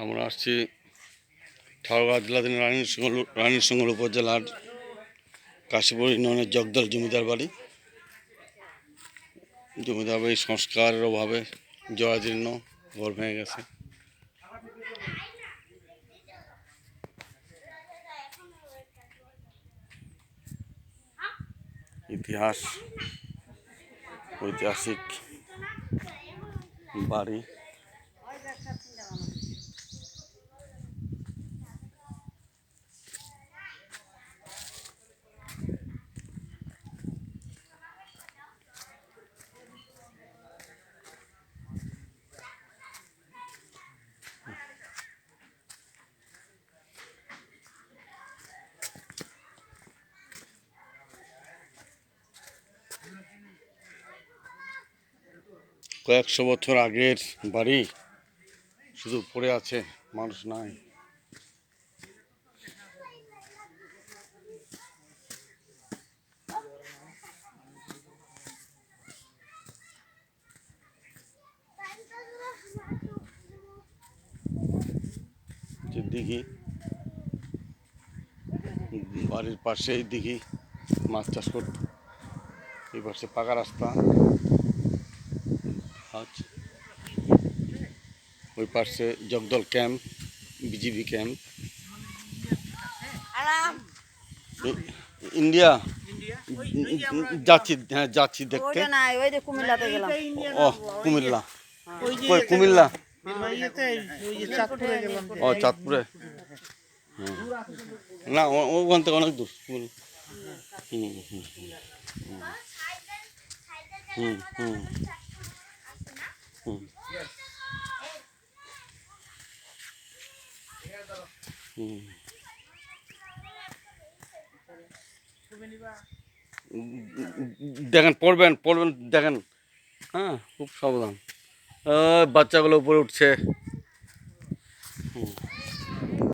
আমরা আসছি ঠাকুরগাঁও জেলাধীন রানীশঙ্গল উপজেলার কাশীপুর ইউনিয়নের জগদল জমিদার বাড়ি। জমিদার বাড়ি সংস্কারের অভাবে জরাজীর্ণ, ঘর ভেঙে গেছে। ইতিহাস, ঐতিহাসিক বাড়ি। কয়েকশো বছর আগের বাড়ি, শুধু পড়ে আছে, মানুষ নাই। দিঘি, বাড়ির পাশেই দিঘি, মাছ চাষ করত। এই পাশে পাকা রাস্তা, ওই পাশে Jagdal camp, BGB camp. India যাচ্ছি, হ্যাঁ যাচ্ছি দেখতে। ও কুমিল্লা, কুমিল্লা, ও চাঁদপুরে। না ওখান থেকে অনেক দূর। হুম হুম হুম হুম হুম হুম। দেখেন, পড়বেন দেখেন, হ্যাঁ খুব সাবধান। বাচ্চাগুলো উপরে উঠছে।